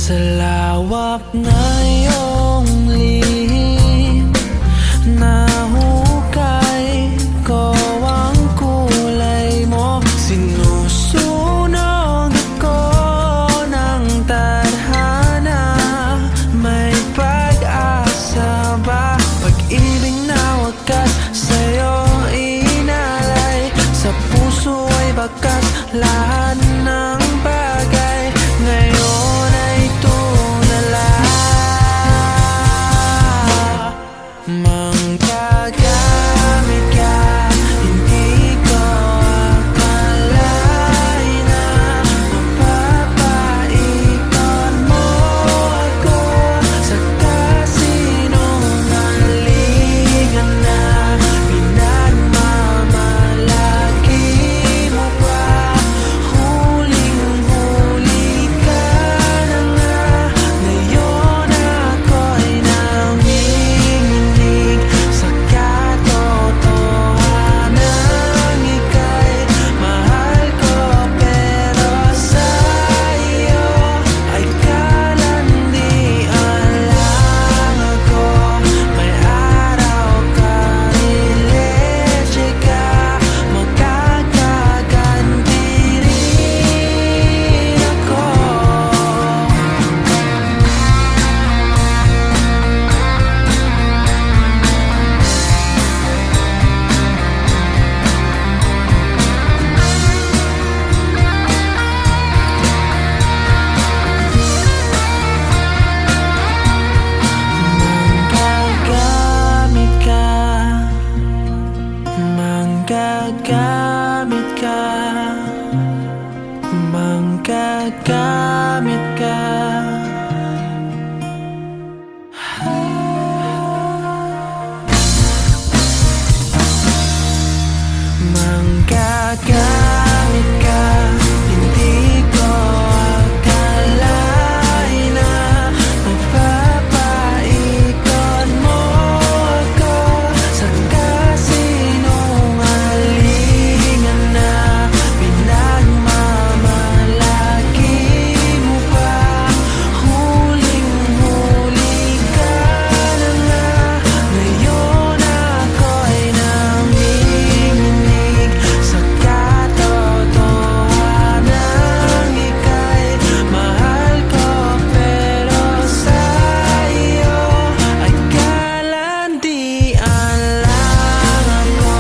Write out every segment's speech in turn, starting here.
Sa lawak na iyong lihim, nahukay ko ang kulay mo. Sinusunog ako ng tadhana. May pag-asa ba? Pag-ibig na wakas sa'yo inalay. Sa puso ay bakas lahat ng bagay. Ngayon ay tunala. Manggagamit ka, hindi ko akalain na mapapaikot mo ako sa kasinungalingan na pinagmamalaki mo pa. Huling-huli ka na nga, ngayon ako'y nanginginig sa katotohanan. Ika'y mahal ko, pero sa'yo ay kalandian lang ako. May araw ka, ileche ka, magkakaganti rin ako. Manggagamit ka, manggagamit ka, manggagamit ka. Hindi ko akalain na mapapaikot mo ako sa kasinungalingan na pinagmamalaki mo pa. Huling-huli ka na nga, ngayon ako'y nanginginig sa katotohanan. Ika'y mahal ko, pero sa'yo ay kalandian lang ako.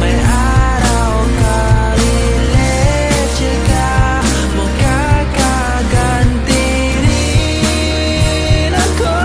May araw ka, ileche ka, magkakaganti rin ako.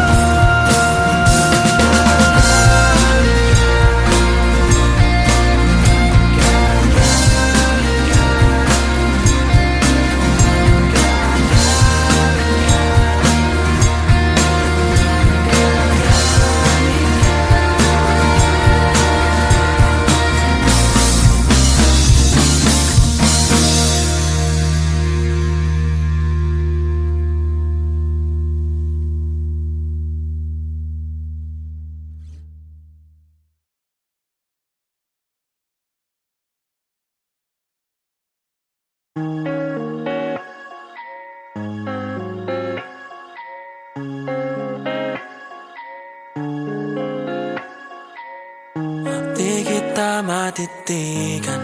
Di kita matitigan,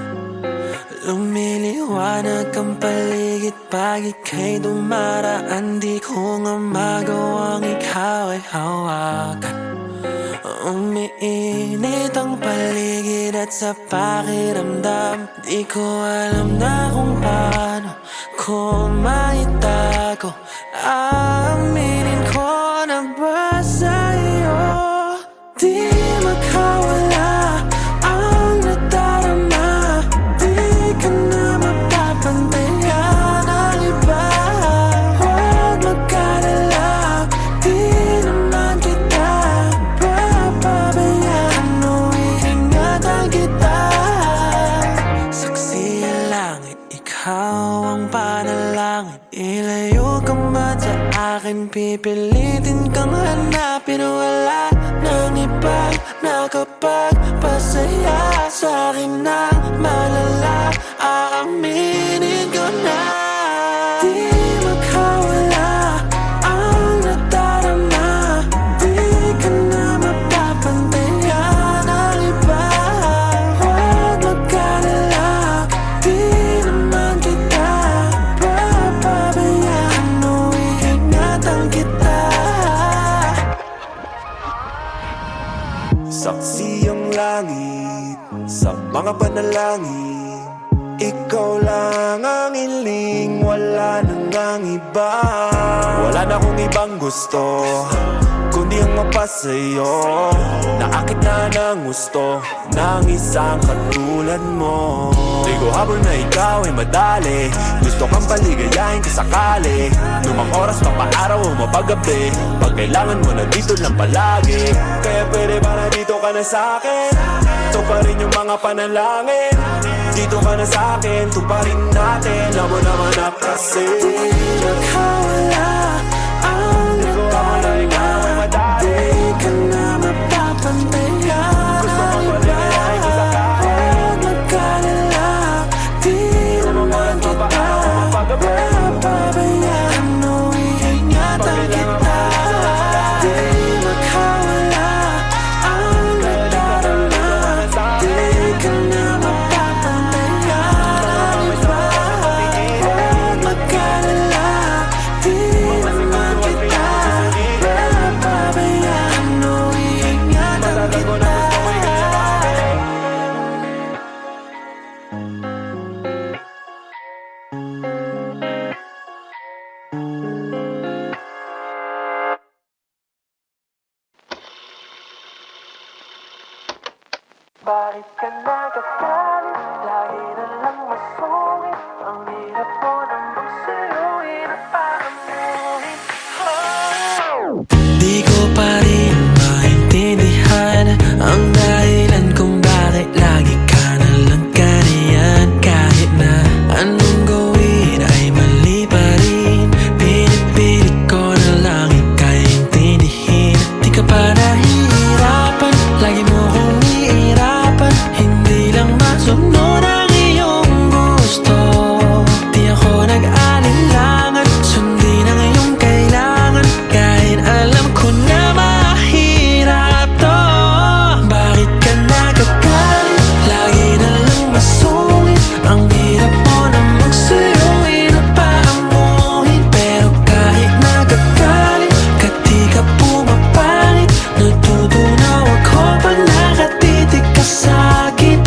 lumiliwanag ang paligid pag ika'y dumaraan. Di ko nga magawang ikaw ay hawakan. Umiinit ang paligid at sa pakiramdam, di ko alam na kung paano ko maitago. Aaminin ko na ba sa'yo di makawala ang nadarama? Di ka na mapapantayan ng iba. Huwag magkalala, di naman kita papabayaan o iingatan kita. Saksi ang langit, ikaw ang panalangin. Ilayo ka man sa akin, pipilitin kang hanapin. Wala nang iba nakapagpasaya sa'kin na malala. Aaminin ko na di makawala mga panalangin. Ikaw lang ang hiling, wala nang ang iba. Wala na akong ibang gusto, kundi ang mapasa'yo. Naakit na ng gusto ng isang katulad mo. Di ko habol na ikaw ay madali, gusto kang paligayahin kasakali. Lumang oras, mapaaraw o mapagabi, pag kailangan mo nandito lang palagi. Kaya pwede ba nandito ka na sa'kin? Ito pa rin yung mga panalangin. Dito ka na sa'kin, tuparin natin. Alam mo naman na kasi di makawala ang nadarama. Di ka na mapapantayan. Gusto mo paligayahin ko sakali. Huwag magkalala, di naman kita papabayaan o iingatan kita. Di makawala ang nadarama. Di ka na mapapantayan. Huwag magkalala, di naman kita papabayaan o iingatan kita. Bakit ka nagagalit? Lagi na lang masungit. Ang hirap mo nang magsuyuin at paamuhin. Di ko pa rin maintindihan ang dahilan kung bakit lagi ka na lang ganyan. Kahit na anong gawin ay mali pa rin, pinipilit ko na lang ika'y intindihin. Di ka pa nahihirapan, lagi mo kong ihirapan. Hindi lang masunod ang iyong gusto. Di ako nag-alinlangan, sundin ang iyong kailangan. Kahit alam ko na mahirap to. Bakit ka nagagalit? Lagi na lang masungit. Ang hirap mo na magsuyuin at paamuhin. Pero kahit nagagalit ka, di ka pumapangit. Natutunaw ako pag nakatitig ka sa'kin.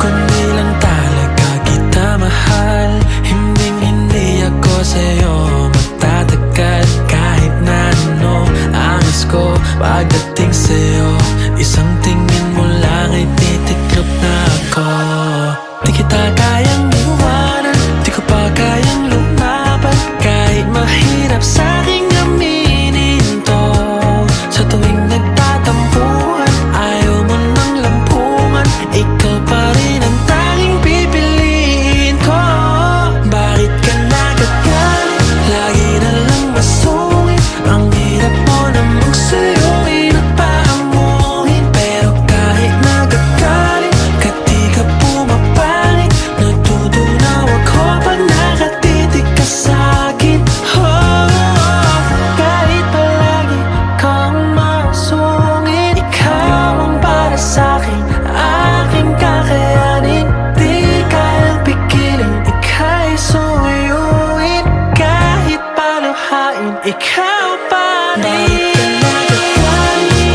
Kundi lang talaga kita mahal. Hindi ako sa'yo matatagal. Kahit na ano angis ko pagdating sa'yo, isang tingin mo lang ay titiklop na ako. Di kita kayang iwanan, di ko pa kayang lumaban. Kahit mahirap sa'king aminin to, sa tuwing nagtatampuhan, ayaw mo ng lampungan. Ikaw pa rin ang tanging pipiliin ko. Bakit ka nagagalit? Lagi na lang masungit. Ang hirap mo na magsuyuin at paamuhin. Pero kahit nagagalit ka, di ka pumapangit. Natutunaw ako pag nakatitig ka sa'kin. Kahit palagi kang masungit, ikaw ang para sa'kin, aking kakayanin. Di kayang pigilin, ika'y suyuin. Kahit paluhain, ikaw pa rin.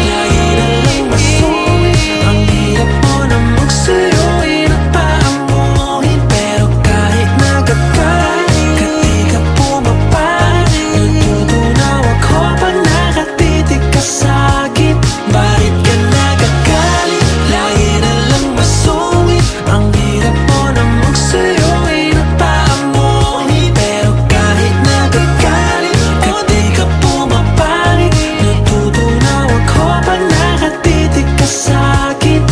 Lagi na lang masungit. Ang hirap mo na magsuyuin at paamuhin. Pero kahit nagagalit ka, di ka pumapangit. Natutunaw ako pag nakatitig ka sa'kin. Bakit ka nagagalit? Lagi na lang masungit. Ang hirap mo na magsuyuin at paamuhin. Pero kahit nagagalit ka, di ka pumapangit. Natutunaw ako pag nakatitig ka sa'kin.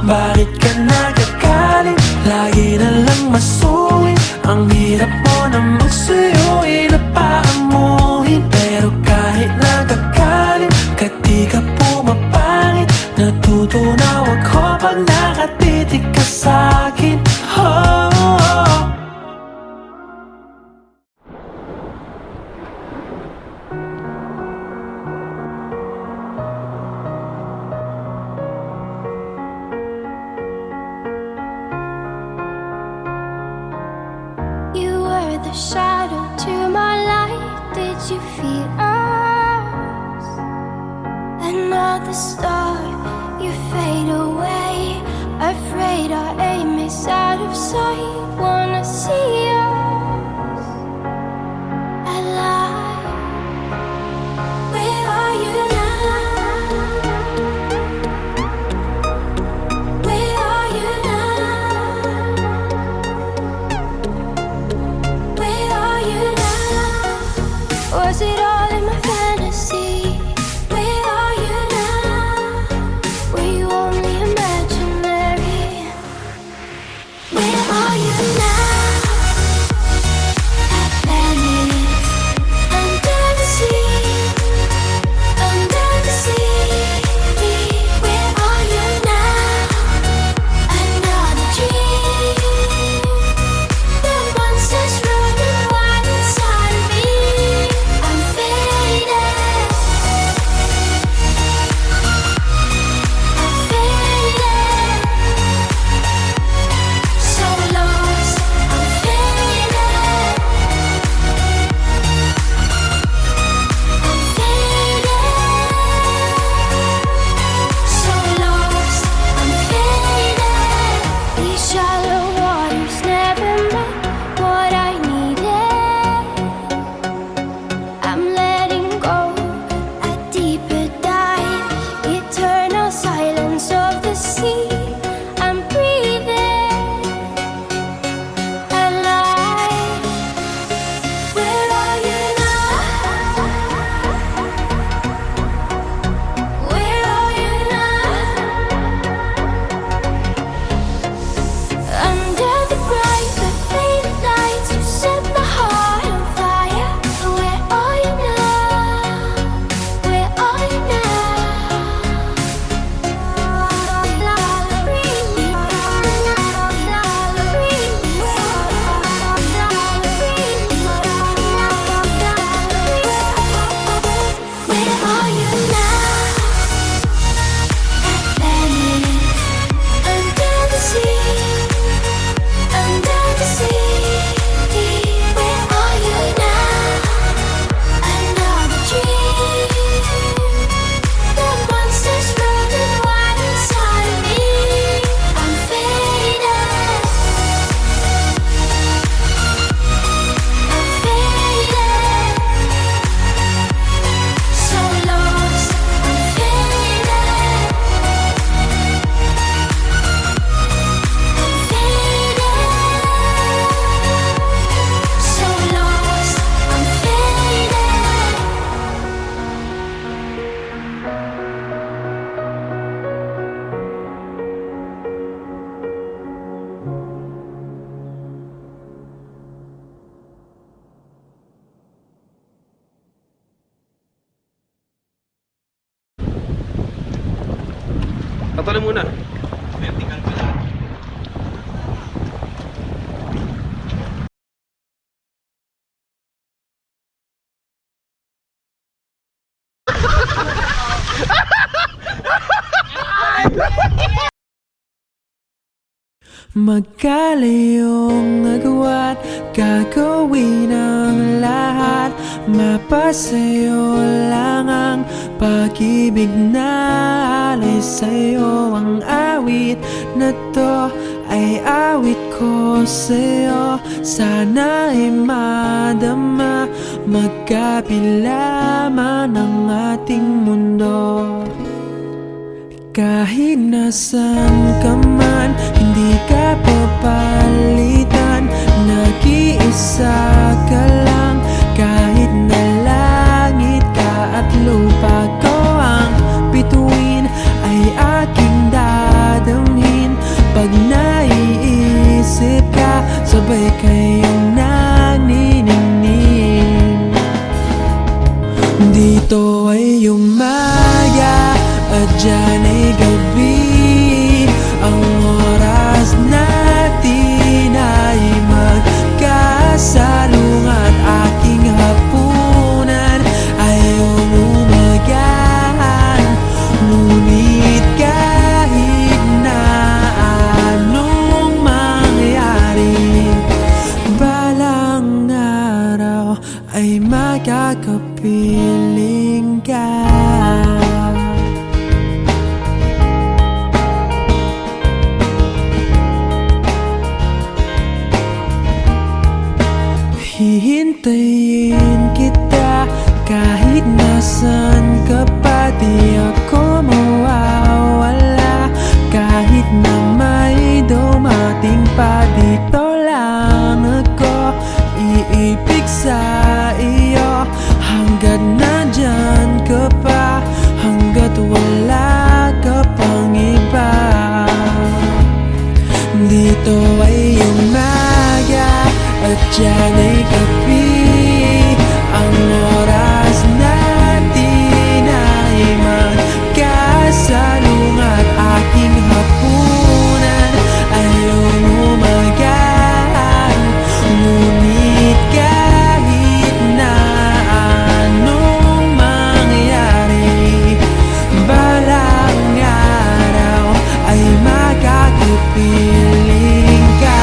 Bakit ka nagagalit? Lagi na lang masungit. Ang hirap mo na magsuyuin at paamuhin. Pero kahit nagagalit ka, di ka pumapangit. Natutunaw ako pag nakatitig ka sa'kin. You were the shadow to my light. Did you feel us? start, you fade away. Afraid our aim is out of sight. Wanna see us alive. Where are you now? Where are you now? Where are you now? Was it all in my fantasy? Where are you now? Were you only imaginary? Where are you now? Atlantis, under the sea, under the sea. Where are you now? Another dream. The monsters running wild inside of me. I'm faded. I'm faded. So lost. I'm faded. I'm faded. So lost. I'm faded. These shallow waters never met what I needed. I'm letting go, a deeper dive, eternal silence of the sea. I'm breathing alive. Where are you now? Where are you now? Under the bright but faded lights, you set my heart on fire. Where are you now? Where are you Where are you now? Atlantis, under the sea, under the sea. Where are you now? Another dream. The monsters running wild inside of me. I'm faded. I'm faded. So lost. I'm faded. I'm faded. So lost. I'm faded. Tatalo muna. Magkalayong agwat, gagawin ang lahat. Mapasayo lang ang pag-ibig na alay sa'yo. Ang awit na to ay awit ko sa'yo. Sana ay madama, magkapila man ang ating mundo. Kahit nasan ka man, hindi ka papalitan. Nag-iisa ka lang, kahit na langit ka at lupa ko ang bituin, ay aking dadamhin. Pag naiisip ka, sabay kayong naniningning. Dito ay umaga at dyan ay gabi. Ang oras natin ay magkasalung at aking hapunan ay umagahan. Ngunit kahit na anong mangyari, balang araw ay magkakapiling ka. ay umaga at yan ay gabi. Ang oras natin ay magkasalung at aking hapunan ay umumagaan. Ngunit kahit na anong mangyari, balang araw ay makakapiling ka.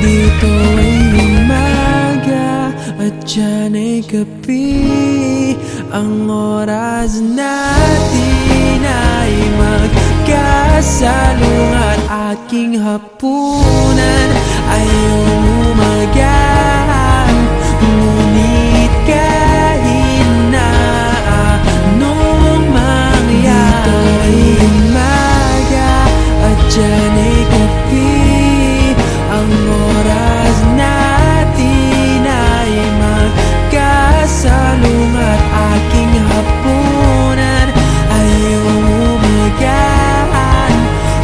Dito ay umaga at dyan ay gabi. Ang oras natin ay magkasalung at aking hapunan ay umumagaan. Ngunit kahit na anong mangyari, dito ay umaga at dyan ay gabi. Ang oras natin ay magkasalung at aking hapunan ay umumagaan.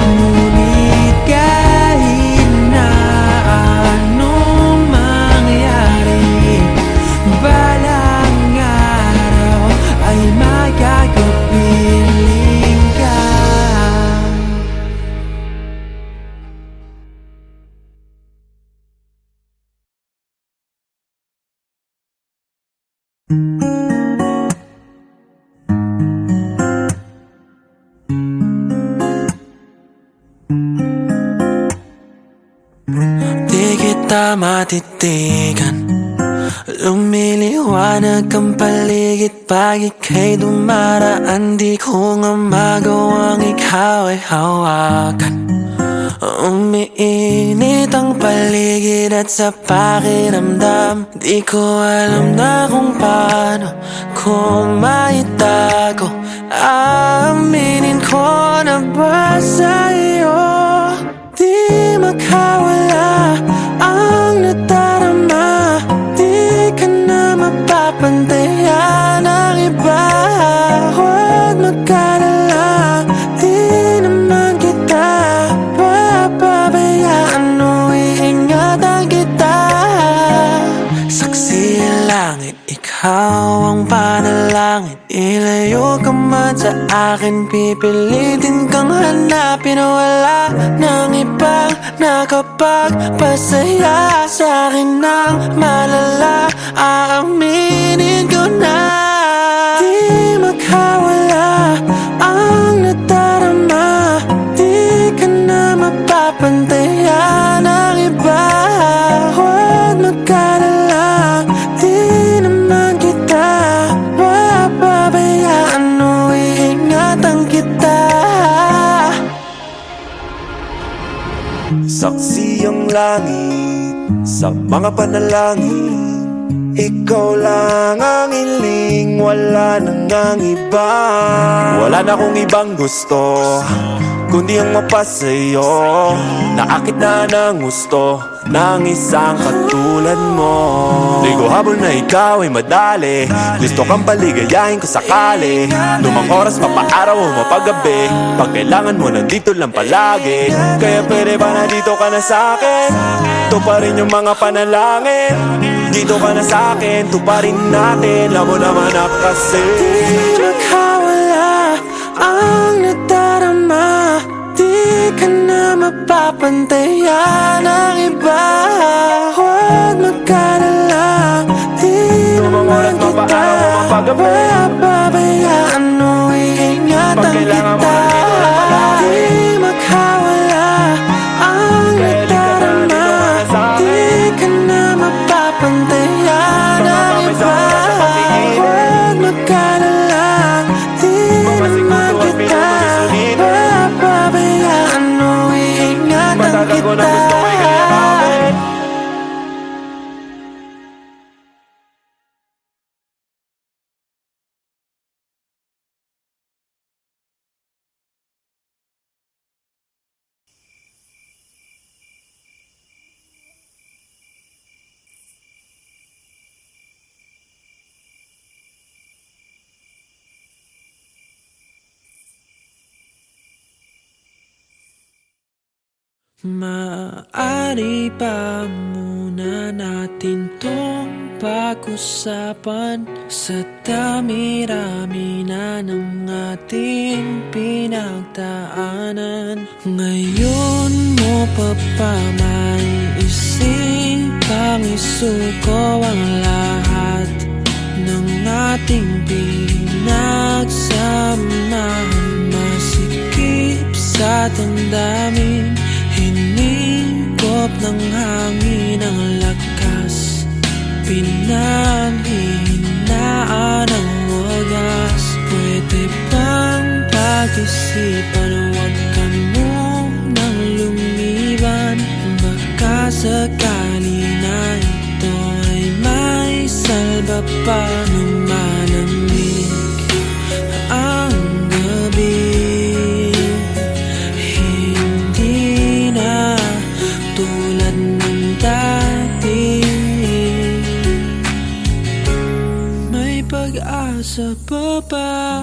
Ngunit kahit na anong mangyari, balang araw ay magkakapiling ka. Di kita matitigan, lumiliwanag ang paligid pag ika'y dumaraan. Di ko nga magawang ikaw ay hawakan. Umiinit ang paligid at sa pakiramdam, di ko alam na kung paano ko maitago. Aaminin ko na ba sa iyo, di makawala ang nadarama. Di ka na mapapantayan ng iba. Huwag mag-alala, di naman kita papabayaan o iingatan kita. Saksi ang langit, ikaw ang panalangin. Ilayo ka man sa akin, pipilitin kang hanapin. Wala nang ibang nakapagpasaya sa akin ng malala. Aaminin ko na di makawala ang nadarama. Di ka na mapapantayan ng iba. Huwag mag-alala, di naman kita papabayaan o iingatan kita. Saksi ang langit sa mga panalangin. Ikaw lang ang hiling, wala nang ang iba. Wala na akong ibang gusto kundi ang mapasa'yo. Naakit na ng gusto ng isang katulad mo. Di ko habol na ikaw ay madali, gusto kang paligayahin ko sakali. Lumang oras, mapaaraw o mapagabi, pag kailangan mo nandito lang palagi. Kaya pwede ba na dito ka na sa'kin? Tuparin yung mga panalangin. Dito ka na sa'kin, tuparin natin. Alam mo naman na kasi Di makawala ang nadarama. Di ka na mapapantayan ng iba. Huwag mag-alala, di naman kita papabayaan o iingatan kita. Di makawala ang nadarama. Di ka na mapapantayan ng iba. Huwag mag-alala, di naman kita papabayaan o iingatan matagal ko na gusto kita. Maaari ba muna natin tong pag-usapan? Sa dami-rami na ng ating pinagdaanan, ngayon mo pa ba maiisipang isuko ang lahat ng ating pinagsamahan? Masikip sa damdamin, hinigop ng hangin ang lakas, pinanghihinaan ang wagas. Pwede bang pag-isipan, huwag ka munang lumiban? Baka sakali na ito ay may salba pa. Lumalamig ang gabi, hindi na tulad ng dati. May pag-asa pa ba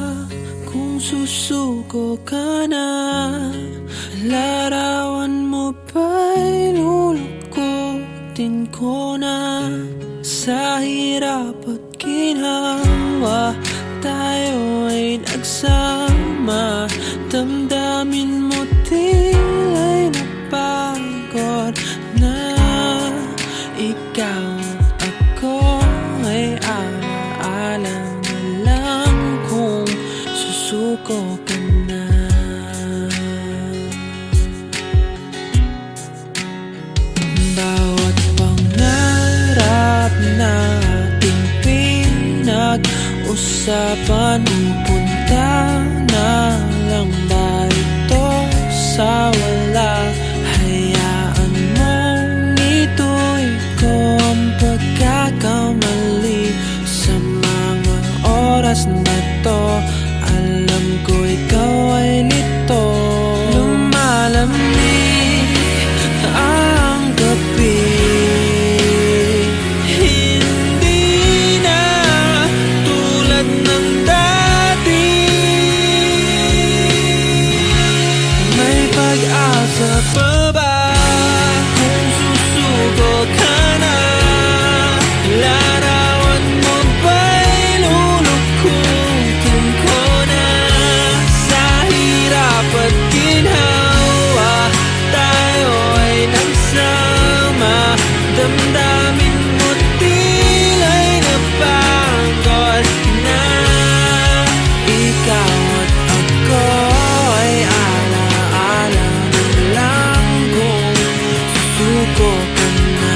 kung susuko ka na? Larawan mo ba'y lulukutin ko na? Sa hirap at ginhawa, tayo ay nagsama. Damdamin mo tila'y napagod na. Ikaw at ako ay alaala na lang kung susuko ka na. Bawat pangarap na ating pinag-usapan, pupunta na lang ba ito sa wala? Hayaan mong ito'y ko ang pagkakamali. Sa mga oras na to, alam ko ikaw ay lito. Lumalamig ang gabi, hindi na tulad ng dati. May pag-asa pa ba kung susuko ka na? Larawan mo ba'y lulukutin ko na? Sa hirap at ginhawa, tayo ay nagsama. Damdamin mo tila'y napagod na. Ikaw at ako ay alaala na lang kung susuko ka na.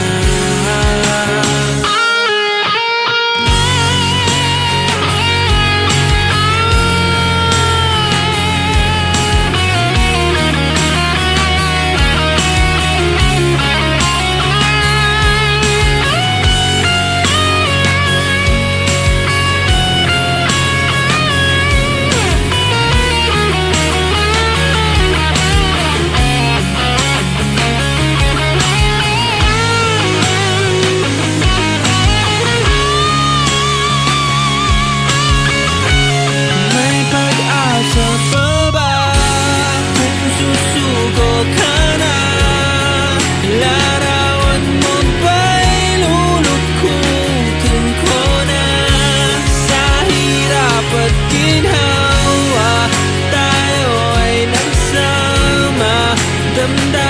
May pag-asa pa ba kung susuko ka na? Larawan mo ba'y lulukutin ko na? Sa hirap at ginhawa, tayo ay nagsama. Damdamin